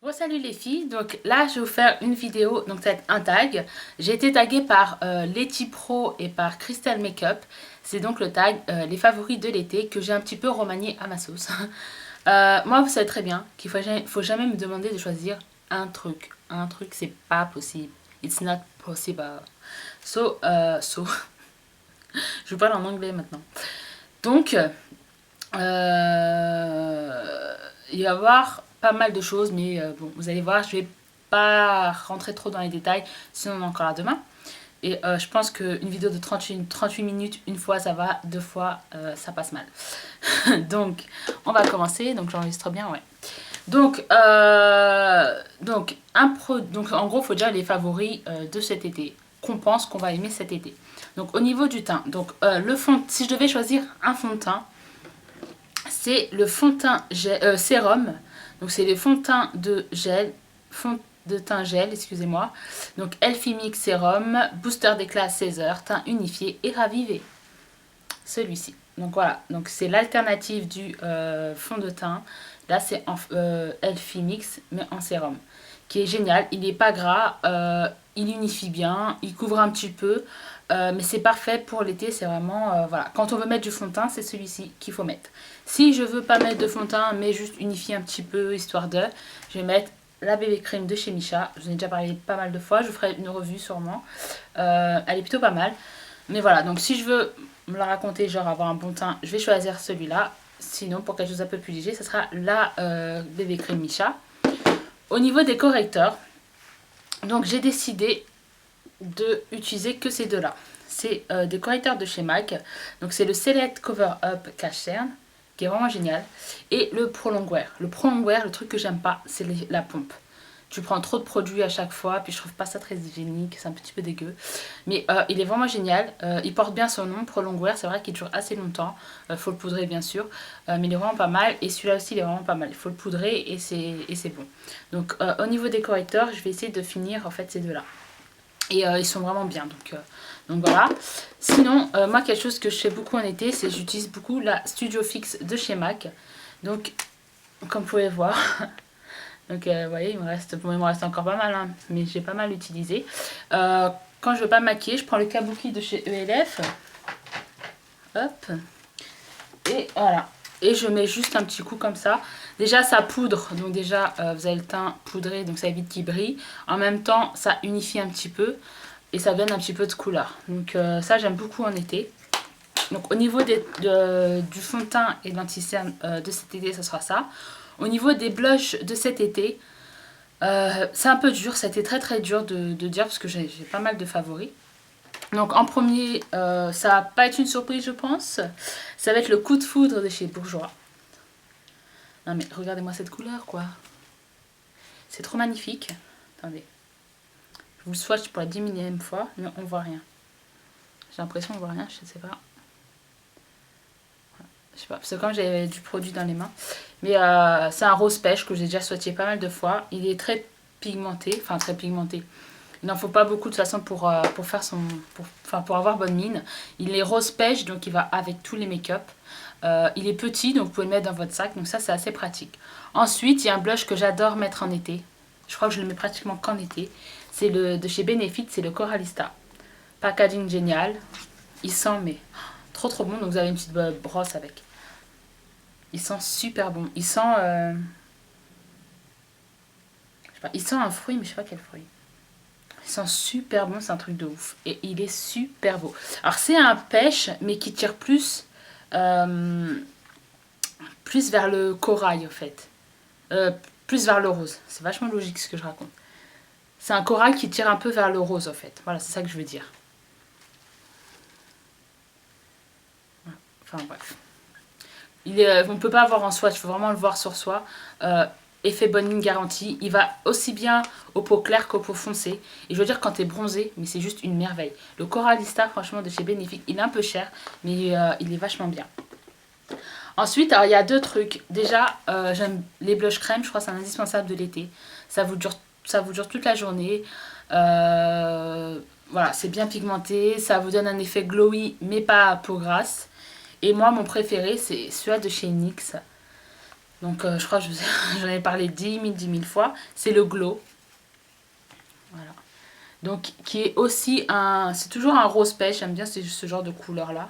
Bon, salut les filles, donc là je vais vous faire une vidéo, donc ça va être un tag. J'ai été taguée par Letty Pro et par Crystal Makeup. C'est donc le tag les favoris de l'été que j'ai un petit peu remanié à ma sauce. Moi vous savez très bien qu'il faut jamais me demander de choisir un truc. Un truc c'est pas possible. It's not possible. So, je parle en anglais maintenant. Donc, il va y avoir pas mal de choses, mais bon, vous allez voir, je vais pas rentrer trop dans les détails, sinon on est encore là demain. Et je pense qu'une vidéo de 38 minutes, une fois ça va, deux fois ça passe mal. Donc, on va commencer. Donc, j'enregistre bien, ouais. Donc en gros, il faut déjà les favoris de cet été, qu'on pense qu'on va aimer cet été. Donc, au niveau du teint, donc le fond, si je devais choisir un fond de teint, c'est le fond de teint sérum. Donc c'est le fond de teint de gel, fond de teint gel, excusez-moi. Donc Elfie Mix Sérum, booster d'éclat 16 heures, teint unifié et ravivé. Celui-ci. Donc voilà, donc c'est l'alternative du fond de teint. Là c'est en Elfie Mix mais en sérum, qui est génial. Il n'est pas gras, il unifie bien, il couvre un petit peu. Mais c'est parfait pour l'été, c'est vraiment... voilà. Quand on veut mettre du fond de teint, c'est celui-ci qu'il faut mettre. Si je veux pas mettre de fond de teint, mais juste unifier un petit peu, histoire de... Je vais mettre la bébé crème de chez Michat. Je vous en ai déjà parlé pas mal de fois, je vous ferai une revue sûrement. Elle est plutôt pas mal. Mais voilà, donc si je veux me la raconter, genre avoir un bon teint, je vais choisir celui-là. Sinon, pour quelque chose un peu plus léger, ce sera la bébé crème Michat. Au niveau des correcteurs, donc j'ai décidé de utiliser que ces deux-là. C'est des correcteurs de chez MAC. Donc c'est le Select Cover Up Cache Cerne, qui est vraiment génial. Et le Prolongwear. Le Prolongwear, le truc que j'aime pas, c'est la pompe. Tu prends trop de produits à chaque fois, puis je trouve pas ça très hygiénique, c'est un petit peu dégueu. Mais il est vraiment génial, il porte bien son nom, Prolongwear, c'est vrai qu'il dure assez longtemps, faut le poudrer bien sûr, mais il est vraiment pas mal, et celui-là aussi il est vraiment pas mal, il faut le poudrer et c'est bon. Donc au niveau des correcteurs, je vais essayer de finir en fait ces deux-là. Et ils sont vraiment bien, donc voilà. Sinon, moi quelque chose que je fais beaucoup en été, c'est j'utilise beaucoup la Studio Fix de chez MAC. Donc, comme vous pouvez voir, donc vous voyez, il me reste encore pas mal, hein, mais j'ai pas mal utilisé. Quand je veux pas maquiller, je prends le Kabuki de chez ELF. Hop. Et voilà. Et je mets juste un petit coup comme ça. Déjà, ça poudre. Donc déjà, vous avez le teint poudré, donc ça évite qu'il brille. En même temps, ça unifie un petit peu. Et ça donne un petit peu de couleur. Donc ça, j'aime beaucoup en été. Donc au niveau du fond de teint et de l'anti-cerne de cet été, ça sera ça. Au niveau des blushs de cet été, c'est un peu dur. Ça a été très très dur de dire parce que j'ai pas mal de favoris. Donc en premier, ça va pas être une surprise je pense. Ça va être le coup de foudre de chez Bourjois. Non mais regardez-moi cette couleur quoi. C'est trop magnifique. Attendez. Je vous le swatch pour la 10 millième fois, mais on voit rien. J'ai l'impression qu'on voit rien, je sais pas. Je sais pas, parce que comme j'avais du produit dans les mains. Mais c'est un rose pêche que j'ai déjà swatché pas mal de fois. Il est très pigmenté, enfin très pigmenté. Il n'en faut pas beaucoup de toute façon pour faire pour avoir bonne mine. Il est rose pêche, donc il va avec tous les make-up. Il est petit, donc vous pouvez le mettre dans votre sac, donc ça c'est assez pratique. Ensuite, il y a un blush que j'adore mettre en été. Je crois que je le mets pratiquement qu'en été. C'est de chez Benefit, c'est le Coralista. Packaging génial. Il sent mais trop trop bon, donc vous avez une petite brosse avec. Il sent super bon. Il sent... je sais pas, il sent un fruit, mais je sais pas quel fruit. Il sent super bon, c'est un truc de ouf. Et il est super beau. Alors c'est un pêche, mais qui tire plus vers le corail, en fait. Plus vers le rose. C'est vachement logique ce que je raconte. C'est un corail qui tire un peu vers le rose, en fait. Voilà, c'est ça que je veux dire. Enfin, bref. On ne peut pas avoir en swatch, il faut vraiment le voir sur soi. Effet bonne mine garantie. Il va aussi bien aux peaux claires qu'aux peaux foncées. Et je veux dire, quand t'es bronzé, mais c'est juste une merveille. Le Coralista, franchement, de chez Benefit, il est un peu cher, mais il est vachement bien. Ensuite, alors il y a deux trucs. Déjà, j'aime les blush crème, je crois que c'est un indispensable de l'été. Ça vous dure toute la journée. Voilà, c'est bien pigmenté, ça vous donne un effet glowy, mais pas à peau grasse. Et moi, mon préféré, c'est celui de chez NYX. Donc je crois que j'en ai parlé 10 000 fois. C'est le Glow. Voilà. Donc qui est aussi un... C'est toujours un rose pêche. J'aime bien ce genre de couleur là.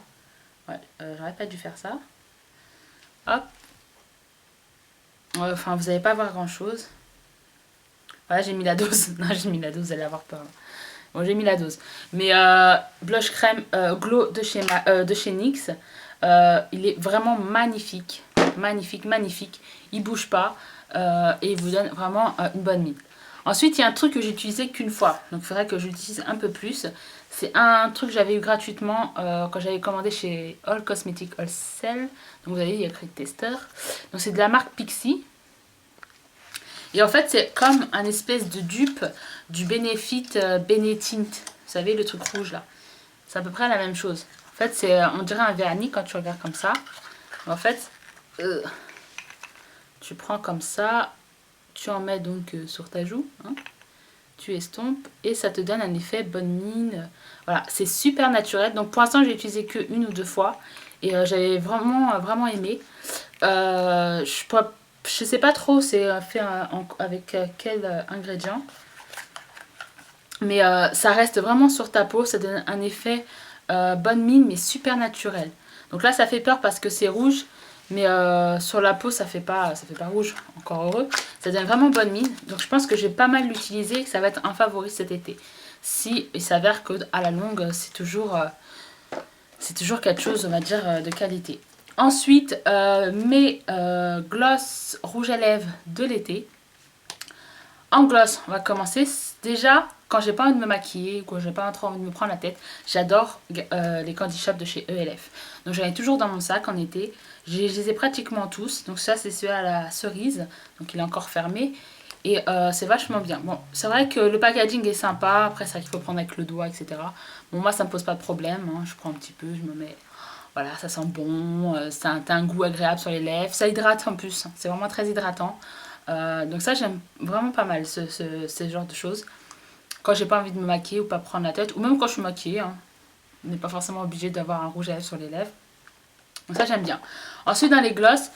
Ouais, j'aurais pas dû faire ça. Hop. Enfin, vous n'allez pas voir grand chose. Voilà, j'ai mis la dose. Non, j'ai mis la dose, vous allez avoir peur. Bon, j'ai mis la dose. Mais blush crème Glow de chez NYX, il est vraiment magnifique. Magnifique, magnifique. Il bouge pas et il vous donne vraiment une bonne mine. Ensuite, il y a un truc que j'ai utilisé qu'une fois. Donc, il faudrait que j'utilise un peu plus. C'est un truc que j'avais eu gratuitement quand j'avais commandé chez All Cosmetics Wholesale. Donc, vous voyez, il y a écrit testeur. Donc, c'est de la marque Pixi. Et en fait, c'est comme un espèce de dupe du Benefit Benetint. Vous savez, le truc rouge là. C'est à peu près la même chose. En fait, on dirait un vernis quand tu regardes comme ça. En fait, tu prends comme ça, tu en mets donc sur ta joue. Hein, tu estompes et ça te donne un effet bonne mine. Voilà, c'est super naturel. Donc pour l'instant, j'ai utilisé que une ou deux fois. Et j'avais vraiment, vraiment aimé. Je sais pas trop c'est fait avec quel ingrédient. Mais ça reste vraiment sur ta peau. Ça donne un effet bonne mine mais super naturel. Donc là ça fait peur parce que c'est rouge. Mais sur la peau ça fait pas rouge. Encore heureux. Ça donne vraiment bonne mine. Donc je pense que je vais pas mal l'utiliser. Ça va être un favori cet été. Si il s'avère qu'à la longue c'est toujours quelque chose on va dire de qualité. Ensuite, mes gloss rouge à lèvres de l'été. En gloss, on va commencer. Déjà, quand j'ai pas envie de me maquiller ou quand j'ai pas trop envie de me prendre la tête, j'adore les Candy Shop de chez ELF. Donc j'en ai toujours dans mon sac en été. Je les ai pratiquement tous. Donc ça, c'est celui à la cerise. Donc il est encore fermé. Et c'est vachement bien. Bon, c'est vrai que le packaging est sympa. Après, c'est vrai qu'il faut prendre avec le doigt, etc. Bon, moi, ça me pose pas de problème. Hein. Je prends un petit peu, je me mets... Voilà, ça sent bon, ça a un goût agréable sur les lèvres, ça hydrate en plus, c'est vraiment très hydratant. Donc ça j'aime vraiment pas mal ce genre de choses. Quand j'ai pas envie de me maquiller ou pas prendre la tête, ou même quand je suis maquillée, hein, on n'est pas forcément obligé d'avoir un rouge à lèvres sur les lèvres. Donc ça j'aime bien. Ensuite dans les glosses,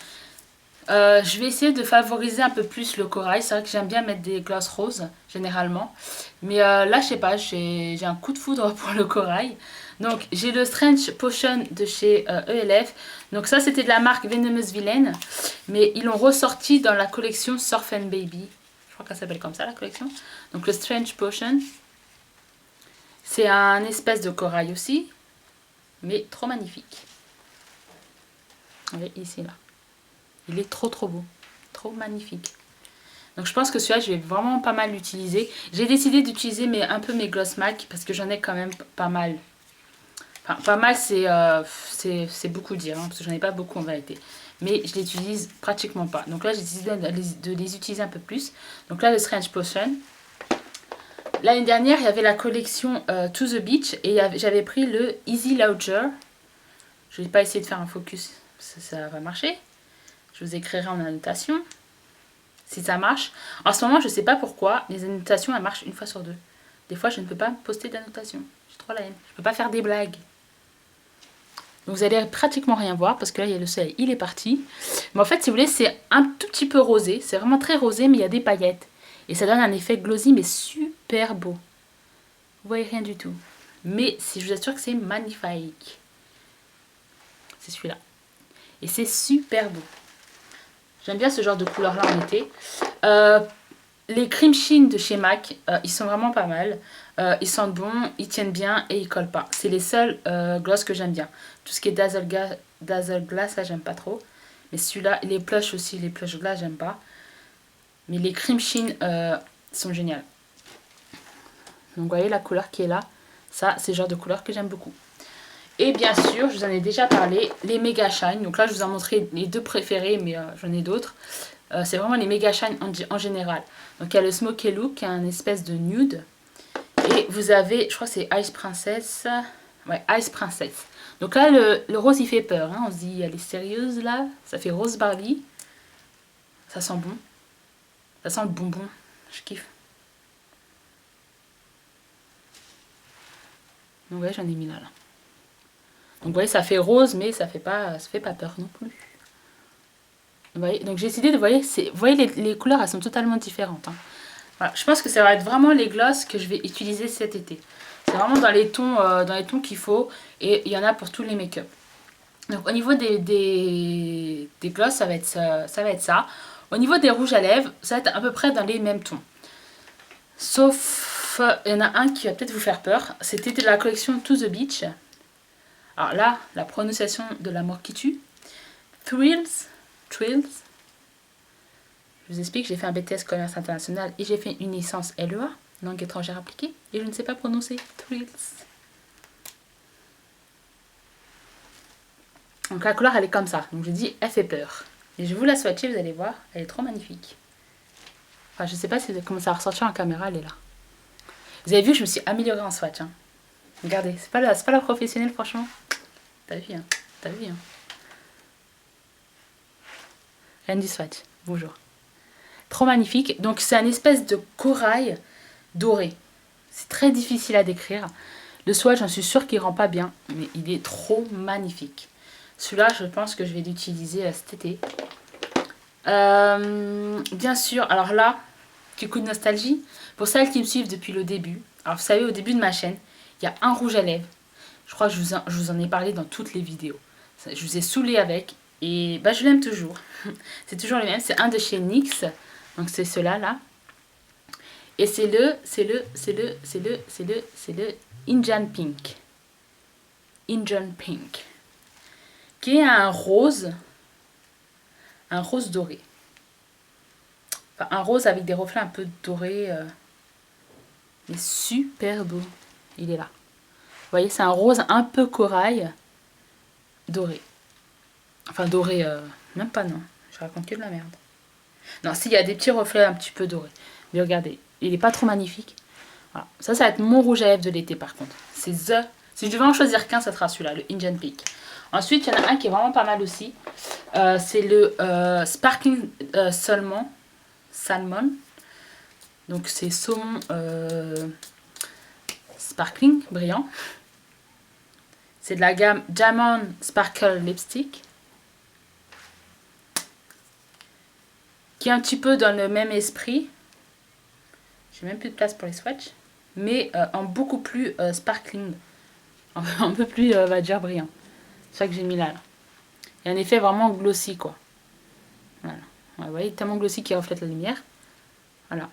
je vais essayer de favoriser un peu plus le corail. C'est vrai que j'aime bien mettre des glosses roses, généralement. Mais là, je sais pas, j'ai un coup de foudre pour le corail. Donc, j'ai le Strange Potion de chez ELF. Donc ça, c'était de la marque Venomous Villain. Mais ils l'ont ressorti dans la collection Surf and Baby. Je crois qu'elle s'appelle comme ça, la collection. Donc, le Strange Potion. C'est un espèce de corail aussi. Mais trop magnifique. Vous voyez, ici, là. Il est trop trop beau, trop magnifique. Donc je pense que celui-là, je vais vraiment pas mal l'utiliser. J'ai décidé d'utiliser un peu mes Gloss MAC parce que j'en ai quand même pas mal. Enfin, pas mal, c'est beaucoup dire, hein, parce que j'en ai pas beaucoup en vérité. Mais je les utilise pratiquement pas. Donc là, j'ai décidé de les utiliser un peu plus. Donc là, le Strange Potion. L'année dernière, il y avait la collection To The Beach et j'avais pris le Easy Louger. Je vais pas essayer de faire un focus, ça va marcher. Je vous écrirai en annotation si ça marche. En ce moment, je ne sais pas pourquoi, les annotations, elles marchent une fois sur deux. Des fois, je ne peux pas poster d'annotation. J'ai trop la haine. Je ne peux pas faire des blagues. Donc, vous allez pratiquement rien voir parce que là, il y a le soleil, il est parti. Mais en fait, si vous voulez, c'est un tout petit peu rosé. C'est vraiment très rosé, mais il y a des paillettes. Et ça donne un effet glossy, mais super beau. Vous voyez rien du tout. Mais je vous assure que c'est magnifique. C'est celui-là. Et c'est super beau. J'aime bien ce genre de couleur là en été. Les cream sheen de chez MAC, ils sont vraiment pas mal. Ils sentent bon, ils tiennent bien et ils collent pas. C'est les seuls gloss que j'aime bien. Tout ce qui est Dazzle Glass, ça j'aime pas trop. Mais celui-là, les plush aussi, les plush glass, j'aime pas. Mais les cream sheen sont géniaux. Donc vous voyez la couleur qui est là. Ça, c'est le genre de couleur que j'aime beaucoup. Et bien sûr, je vous en ai déjà parlé, les Mega Shine. Donc là, je vous ai montré les deux préférés, mais j'en ai d'autres. C'est vraiment les Mega Shine en général. Donc il y a le Smoky Look, qui est un espèce de nude. Et vous avez, je crois que c'est Ice Princess. Ouais, Ice Princess. Donc là, le rose, il fait peur. Hein. On se dit, elle est sérieuse là. Ça fait rose Barbie. Ça sent bon. Ça sent le bonbon. Je kiffe. Donc ouais, j'en ai mis là. Donc vous voyez, ça fait rose, mais ça fait pas peur non plus. Vous voyez, donc j'ai décidé de, vous voyez les couleurs, elles sont totalement différentes. Hein. Voilà, je pense que ça va être vraiment les glosses que je vais utiliser cet été. C'est vraiment dans les tons qu'il faut, et il y en a pour tous les make-up. Donc au niveau des glosses, ça va être ça. Au niveau des rouges à lèvres, ça va être à peu près dans les mêmes tons. Sauf, il y en a un qui va peut-être vous faire peur. C'était de la collection To The Beach. Alors là, la prononciation de la mort qui tue. Thrills. Je vous explique, j'ai fait un BTS commerce international et j'ai fait une licence LEA, langue étrangère appliquée, et je ne sais pas prononcer Thrills. Donc la couleur, elle est comme ça. Donc je dis, elle fait peur. Et je vais vous la swatcher, vous allez voir, elle est trop magnifique. Enfin, je sais pas si vous avez commencé à ressortir en caméra, elle est là. Vous avez vu, je me suis améliorée en swatch. Hein. Regardez, c'est pas la professionnelle, franchement. T'as vu, hein. T'as vu, hein. Rien du swatch. Bonjour. Trop magnifique. Donc c'est un espèce de corail doré. C'est très difficile à décrire. Le swatch, j'en suis sûre qu'il rend pas bien, mais il est trop magnifique. Celui-là, je pense que je vais l'utiliser cet été. Bien sûr, alors là, petit coup de nostalgie. Pour celles qui me suivent depuis le début, alors vous savez, au début de ma chaîne, il y a un rouge à lèvres. Je crois que je vous en ai parlé dans toutes les vidéos. Je vous ai saoulé avec, et bah, je l'aime toujours. C'est toujours le même, c'est un de chez NYX. Donc c'est cela là. Et c'est le Indian Pink. Indian Pink. Qui est un rose doré. Enfin, un rose avec des reflets un peu dorés. Mais super beau. Il est là. Vous voyez, c'est un rose un peu corail doré. Enfin, doré, même pas, non. Je raconte que de la merde. Non, s'il y a des petits reflets un petit peu dorés. Mais regardez, il est pas trop magnifique. Voilà. Ça va être mon rouge à lèvres de l'été, par contre. C'est The. Si je devais en choisir qu'un, ça sera celui-là, le Indian Pink. Ensuite, il y en a un qui est vraiment pas mal aussi. C'est le Sparkling Salmon. Donc, c'est saumon sparkling, brillant. C'est de la gamme Diamond Sparkle Lipstick. Qui est un petit peu dans le même esprit. J'ai même plus de place pour les swatchs. Mais en beaucoup plus sparkling. Un peu plus, on va dire, brillant. C'est ça que j'ai mis là. Il y a un effet vraiment glossy, quoi. Voilà. Vous voyez, tellement glossy qui reflète la lumière. Voilà.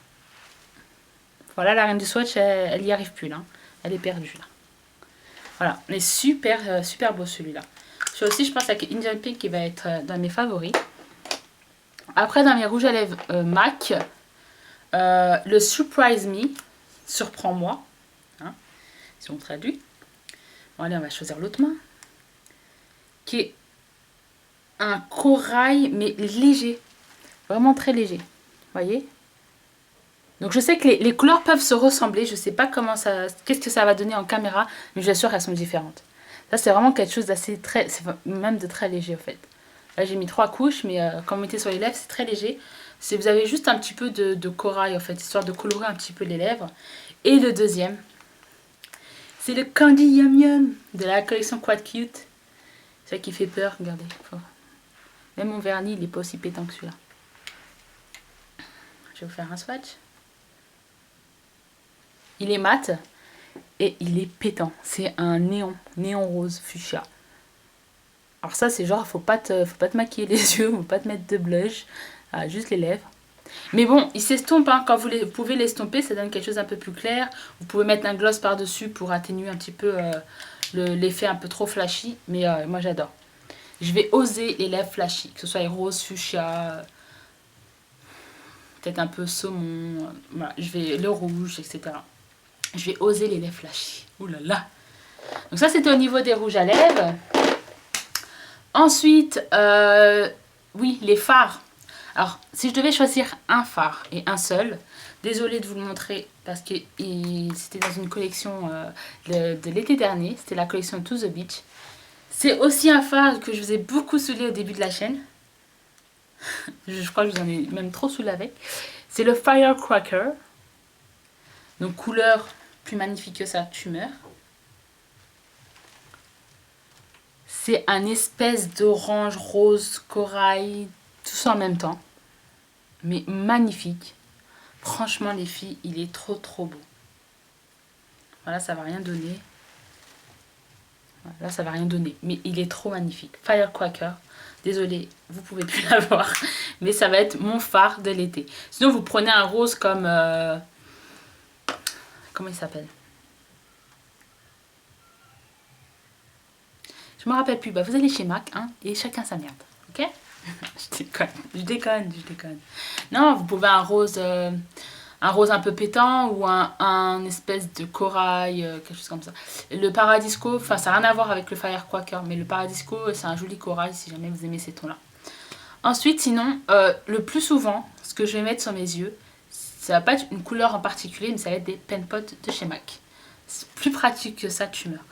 Voilà, la reine du swatch, elle y arrive plus, là. Elle est perdue, là. Voilà. Mais super, super beau, celui-là. Celui aussi, je pense que Indian Pink qui va être dans mes favoris. Après, dans mes rouges à lèvres MAC, le Surprise Me, surprends-moi, hein, si on traduit. Bon, allez, on va choisir l'autre main. Qui est un corail, mais léger. Vraiment très léger. Vous voyez? Donc je sais que les couleurs peuvent se ressembler. Je sais pas qu'est-ce que ça va donner en caméra, mais je suis sûre qu'elles sont différentes. Ça, c'est vraiment quelque chose d'assez très, c'est même de très léger, en fait. Là, j'ai mis 3 couches, mais quand vous mettez sur les lèvres, c'est très léger. Vous avez juste un petit peu de corail, en fait, histoire de colorer un petit peu les lèvres. Et le deuxième, c'est le Candy Yum Yum de la collection Quite Cute. C'est ça qui fait peur, regardez. Même mon vernis, il n'est pas aussi pétant que celui-là. Je vais vous faire un swatch. Il est mat et il est pétant. C'est un néon rose fuchsia. Alors ça, c'est genre, faut pas te maquiller les yeux, faut pas te mettre de blush, juste les lèvres. Mais bon, il s'estompe, hein. Quand vous pouvez l'estomper, ça donne quelque chose un peu plus clair. Vous pouvez mettre un gloss par-dessus pour atténuer un petit peu l'effet un peu trop flashy. Mais moi, j'adore. Je vais oser les lèvres flashy, que ce soit rose, fuchsia, peut-être un peu saumon, voilà. Le rouge, etc. Je vais oser les lèvres flashy. Ouh là là. Donc ça, c'était au niveau des rouges à lèvres. Ensuite, oui, les fards. Alors, si je devais choisir un fard et un seul, désolée de vous le montrer parce que c'était dans une collection de l'été dernier. C'était la collection To The Beach. C'est aussi un fard que je vous ai beaucoup saoulé au début de la chaîne. Je crois que je vous en ai même trop saoulé avec. C'est le Firecracker. Donc, couleur plus magnifique que ça, tu meurs. C'est un espèce d'orange rose corail Tout ça en même temps. Mais magnifique. Franchement, les filles, il est trop trop beau. Voilà, ça va rien donner. Là, ça va rien donner. Mais il est trop magnifique. Firecracker. Désolée, vous pouvez plus l'avoir. Mais ça va être mon phare de l'été. Sinon, vous prenez un rose comme... comment il s'appelle? Je me rappelle plus. Bah, vous allez chez MAC, hein, et chacun sa merde. Ok? Je déconne. Non, vous pouvez un rose un peu pétant ou un espèce de corail, quelque chose comme ça. Le Paradisco, enfin ça n'a rien à voir avec le Firecracker, mais le Paradisco c'est un joli corail si jamais vous aimez ces tons là. Ensuite sinon, le plus souvent, ce que je vais mettre sur mes yeux, ça va pas être une couleur en particulier, mais ça va être des pen pots de chez MAC. C'est plus pratique que ça, tu meurs.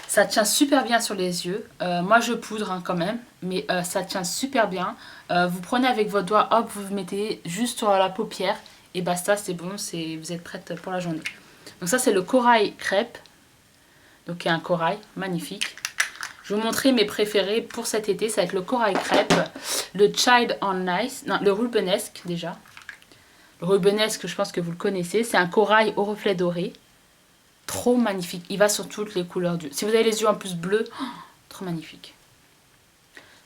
Ça tient super bien sur les yeux. Moi je poudre hein, quand même, mais ça tient super bien. Vous prenez avec votre doigt, hop, vous mettez juste sur la paupière et basta, c'est bon, vous êtes prête pour la journée. Donc ça c'est le corail crêpe. Donc il y a un corail magnifique. Je vais vous montrer mes préférés pour cet été. Ça va être le corail crêpe, le Child on Ice, non le rubenesque déjà. Le rubenesque je pense que vous le connaissez. C'est un corail au reflet doré. Trop magnifique. Il va sur toutes les couleurs d'yeux. Si vous avez les yeux en plus bleus, oh, trop magnifique.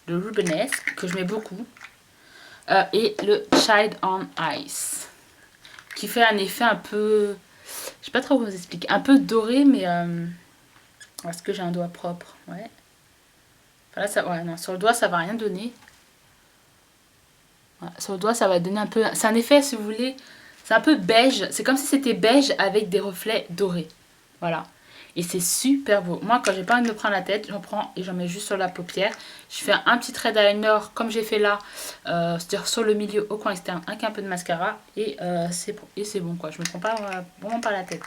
Le rubenesque que je mets beaucoup. Et le Child on Ice. Qui fait un effet un peu... Je sais pas trop comment vous expliquer. Un peu doré, mais... Est-ce que j'ai un doigt propre? Ouais. Enfin là, ça... Ouais, non. Sur le doigt, ça va rien donner. Ouais, sur le doigt, ça va donner un peu... C'est un effet, si vous voulez... C'est un peu beige. C'est comme si c'était beige avec des reflets dorés. Voilà. Et c'est super beau. Moi, quand j'ai pas envie de me prendre la tête, j'en prends et j'en mets juste sur la paupière. Je fais un petit trait d'eyeliner comme j'ai fait là. C'est-à-dire sur le milieu, au coin externe, avec un peu de mascara. Et c'est bon, quoi. Je me prends pas, vraiment pas la tête.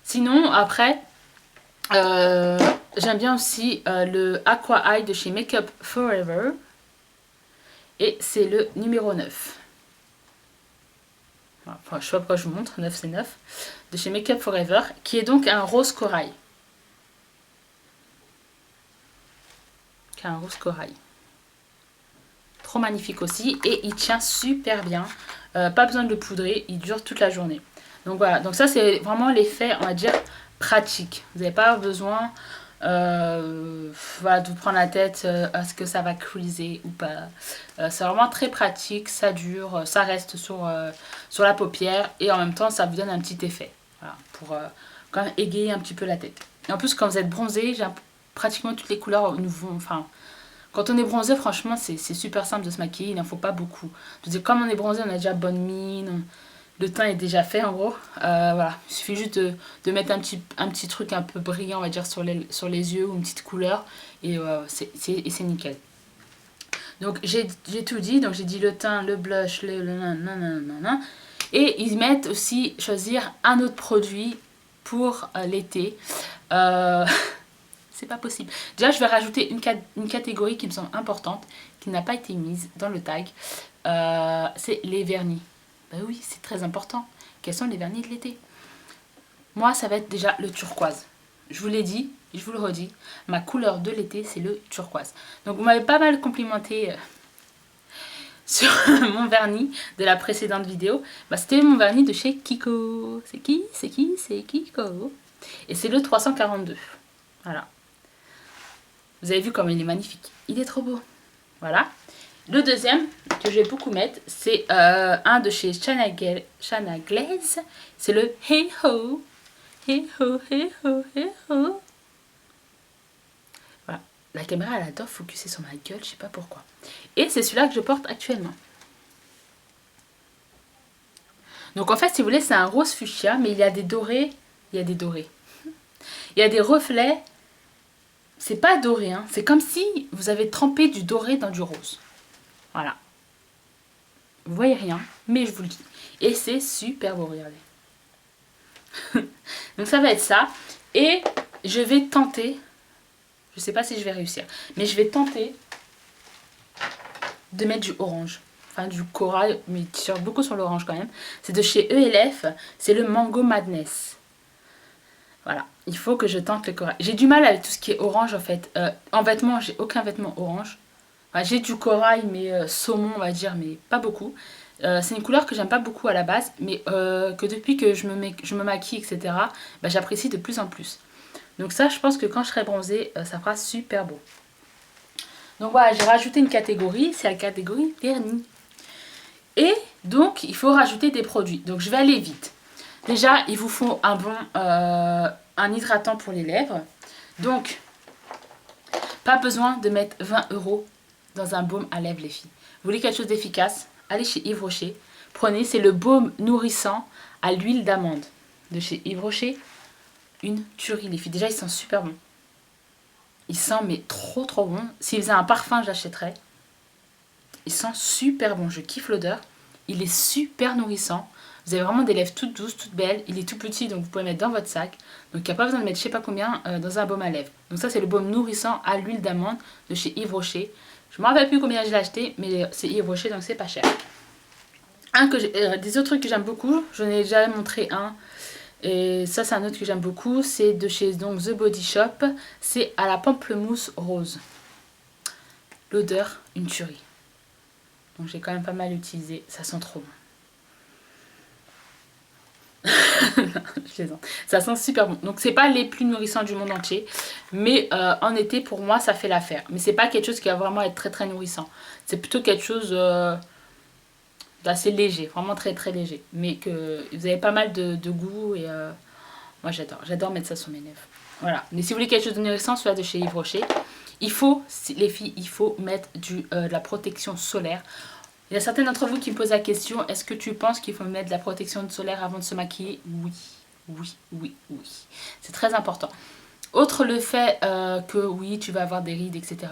Sinon, après, j'aime bien aussi le Aqua Eye de chez Make Up Forever. Et c'est le numéro 9. Enfin, je sais pas pourquoi je vous montre, 9 c'est 9. De chez Make Up Forever, qui est donc un rose corail. Un rose corail. Trop magnifique aussi. Et il tient super bien. Pas besoin de le poudrer, il dure toute la journée. Donc voilà, donc ça c'est vraiment l'effet, on va dire, pratique. Vous n'avez pas besoin voilà, de vous prendre la tête à ce que ça va creaser ou pas. C'est vraiment très pratique, ça dure, ça reste sur la paupière et en même temps ça vous donne un petit effet. Voilà, pour quand même égayer un petit peu la tête. Et en plus quand vous êtes bronzé, pratiquement toutes les couleurs nous vont... Enfin, quand on est bronzé, franchement, c'est super simple de se maquiller, il n'en faut pas beaucoup. Je veux dire, comme on est bronzé, on a déjà bonne mine, le teint est déjà fait en gros. Voilà, il suffit juste de mettre un petit truc un peu brillant, on va dire, sur les yeux ou une petite couleur, et c'est nickel. Donc j'ai tout dit, donc j'ai dit le teint, le blush, le nanana. Et ils mettent aussi choisir un autre produit pour l'été. C'est pas possible. Déjà, je vais rajouter une catégorie qui me semble importante, qui n'a pas été mise dans le tag. C'est les vernis. Ben oui, c'est très important. Quels sont les vernis de l'été? Moi, ça va être déjà le turquoise. Je vous l'ai dit, je vous le redis. Ma couleur de l'été, c'est le turquoise. Donc, vous m'avez pas mal complimenté sur mon vernis de la précédente vidéo. Bah, c'était mon vernis de chez Kiko. C'est qui? C'est Kiko. Et c'est le 342. Voilà. Vous avez vu comme il est magnifique. Il est trop beau. Voilà. Le deuxième que je vais beaucoup mettre, c'est un de chez Shana Glaze. C'est le Hey Ho. Hey Ho, Hey Ho, Hey Ho. Voilà. La caméra, elle adore focuser sur ma gueule, je sais pas pourquoi. Et c'est celui-là que je porte actuellement. Donc en fait, si vous voulez, c'est un rose fuchsia, mais il y a des dorés. Il y a des reflets. C'est pas doré, hein. C'est comme si vous avez trempé du doré dans du rose. Voilà. Vous voyez rien, mais je vous le dis. Et c'est super beau, regardez. Donc ça va être ça. Et je vais tenter, je sais pas si je vais réussir, mais je vais tenter de mettre du orange. Enfin du corail, mais il tire beaucoup sur l'orange quand même. C'est de chez ELF, c'est le Mango Madness. Voilà, il faut que je tente le corail. J'ai du mal avec tout ce qui est orange en fait. En vêtements, j'ai aucun vêtement orange. Enfin, j'ai du corail, mais saumon, on va dire, mais pas beaucoup. C'est une couleur que j'aime pas beaucoup à la base, mais que depuis que je me maquille, etc., bah, j'apprécie de plus en plus. Donc ça, je pense que quand je serai bronzée, ça fera super beau. Donc voilà, j'ai rajouté une catégorie, c'est la catégorie vernis. Et donc, il faut rajouter des produits. Donc je vais aller vite. Déjà, il vous faut un hydratant pour les lèvres. Donc, pas besoin de mettre 20 € dans un baume à lèvres, les filles. Vous voulez quelque chose d'efficace? Allez chez Yves Rocher. Prenez, c'est le baume nourrissant à l'huile d'amande de chez Yves Rocher. Une tuerie, les filles. Déjà, il sent super bon. Il sent, mais trop trop bon. S'il faisait un parfum, j'achèterais. Il sent super bon. Je kiffe l'odeur. Il est super nourrissant. Vous avez vraiment des lèvres toutes douces, toutes belles. Il est tout petit, donc vous pouvez le mettre dans votre sac. Donc il n'y a pas besoin de mettre je sais pas combien dans un baume à lèvres. Donc ça, c'est le baume nourrissant à l'huile d'amande de chez Yves Rocher. Je ne me rappelle plus combien je l'ai acheté, mais c'est Yves Rocher, donc c'est pas cher. Des autres trucs que j'aime beaucoup, j'en ai déjà montré un. Et ça, c'est un autre que j'aime beaucoup. C'est de chez donc, The Body Shop. C'est à la pamplemousse rose. L'odeur, une tuerie. Donc j'ai quand même pas mal utilisé. Ça sent trop bon. Je plaisante. Ça sent super bon. Donc c'est pas les plus nourrissants du monde entier, mais en été pour moi ça fait l'affaire. Mais c'est pas quelque chose qui va vraiment être très très nourrissant. C'est plutôt quelque chose d'assez léger, vraiment très très léger. Mais que vous avez pas mal de goût et moi j'adore mettre ça sur mes lèvres. Voilà. Mais si vous voulez quelque chose de nourrissant, celui-là de chez Yves Rocher. Il faut, les filles, il faut mettre de la protection solaire. Il y a certains d'entre vous qui me posent la question, est-ce que tu penses qu'il faut mettre de la protection solaire avant de se maquiller? Oui, oui, oui, oui. C'est très important. Autre le fait que oui, tu vas avoir des rides, etc.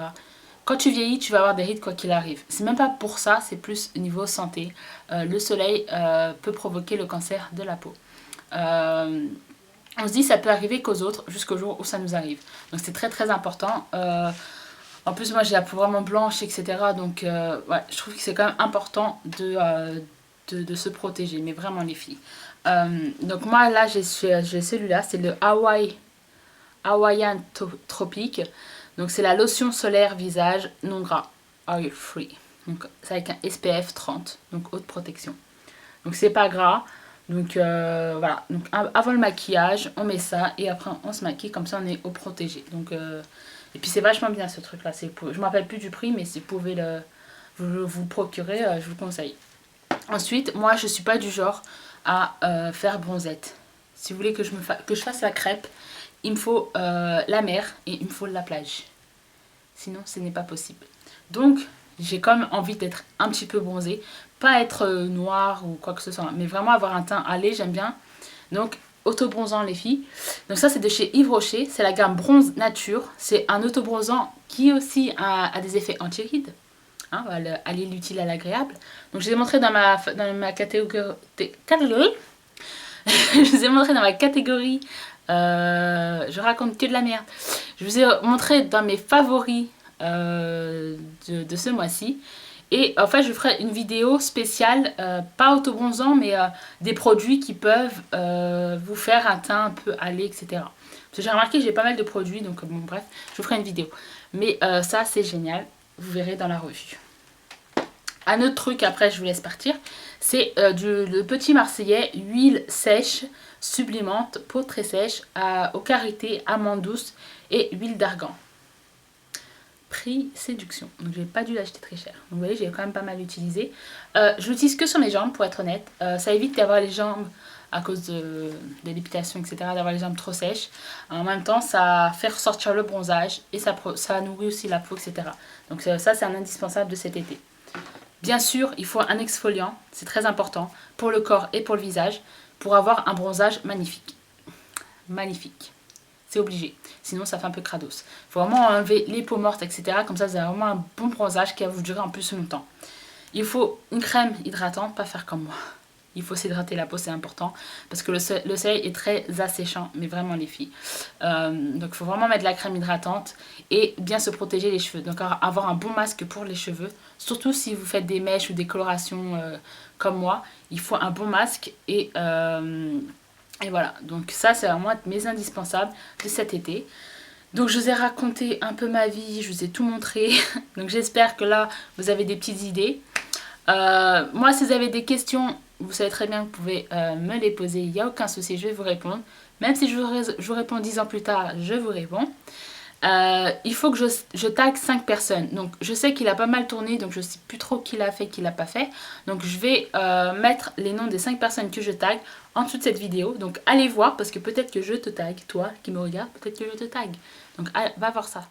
Quand tu vieillis, tu vas avoir des rides quoi qu'il arrive. C'est même pas pour ça, c'est plus niveau santé. Le soleil peut provoquer le cancer de la peau. On se dit ça peut arriver qu'aux autres jusqu'au jour où ça nous arrive. Donc c'est très très important. En plus, moi, j'ai la peau vraiment blanche, etc. Donc, ouais, je trouve que c'est quand même important de se protéger. Mais vraiment, les filles. Donc, moi, là, j'ai celui-là. C'est le Hawaiian Tropic. Donc, c'est la lotion solaire visage non gras, oil free. Donc, c'est avec un SPF 30. Donc, haute protection. Donc, c'est pas gras. Donc, voilà. Donc, avant le maquillage, on met ça. Et après, on se maquille. Comme ça, on est au protégé. Donc, et puis c'est vachement bien ce truc là, je ne me rappelle plus du prix mais si vous pouvez vous le procurer, je vous le conseille. Ensuite, moi je ne suis pas du genre à faire bronzette. Si vous voulez que je fasse la crêpe, il me faut la mer et il me faut la plage. Sinon ce n'est pas possible. Donc j'ai quand même envie d'être un petit peu bronzée. Pas être noire ou quoi que ce soit, mais vraiment avoir un teint allé, j'aime bien. Donc auto-bronzant les filles. Donc ça c'est de chez Yves Rocher, c'est la gamme Bronze Nature. C'est un auto-bronzant qui aussi a des effets anti-rides. Hein, on va allier l'utile à l'agréable. Donc je vous ai montré dans ma catégorie... je vous ai montré dans ma catégorie... je raconte que de la merde. Je vous ai montré dans mes favoris de ce mois-ci. Et en fait, je ferai une vidéo spéciale, pas auto-bronzant, mais des produits qui peuvent vous faire un teint un peu allé, etc. Parce que j'ai remarqué que j'ai pas mal de produits, donc bon, bref, je vous ferai une vidéo. Mais ça, c'est génial, vous verrez dans la revue. Un autre truc, après, je vous laisse partir, c'est le petit Marseillais, huile sèche, sublimante, peau très sèche, aux karités, amandes douces et huile d'argan. Prix séduction, donc j'ai pas dû l'acheter très cher. Donc vous voyez, j'ai quand même pas mal utilisé. Je l'utilise que sur mes jambes pour être honnête. Ça évite d'avoir les jambes à cause de l'épitation, etc., d'avoir les jambes trop sèches. En même temps, ça fait ressortir le bronzage et ça nourrit aussi la peau, etc. Donc ça, c'est un indispensable de cet été. Bien sûr, il faut un exfoliant, c'est très important pour le corps et pour le visage, pour avoir un bronzage magnifique. Magnifique. C'est obligé, sinon ça fait un peu crados. Il faut vraiment enlever les peaux mortes, etc. Comme ça, vous avez vraiment un bon bronzage qui va vous durer en plus longtemps. Il faut une crème hydratante, pas faire comme moi. Il faut s'hydrater la peau, c'est important. Parce que le soleil est très asséchant, mais vraiment les filles. Donc il faut vraiment mettre de la crème hydratante et bien se protéger les cheveux. Donc avoir un bon masque pour les cheveux. Surtout si vous faites des mèches ou des colorations comme moi. Il faut un bon masque et voilà. Donc ça, c'est vraiment mes indispensables de cet été. Donc je vous ai raconté un peu ma vie, je vous ai tout montré. Donc j'espère que là, vous avez des petites idées. Moi, si vous avez des questions, vous savez très bien que vous pouvez me les poser, il n'y a aucun souci, je vais vous répondre. Même si je vous réponds 10 ans plus tard, je vous réponds. Il faut que je tag 5 personnes. Donc je sais qu'il a pas mal tourné, donc je sais plus trop qui l'a fait, qui l'a pas fait. Donc je vais mettre les noms des 5 personnes que je tag en dessous de cette vidéo. Donc allez voir, parce que peut-être que je te tag, toi qui me regardes, peut-être que je te tag. Donc va voir ça.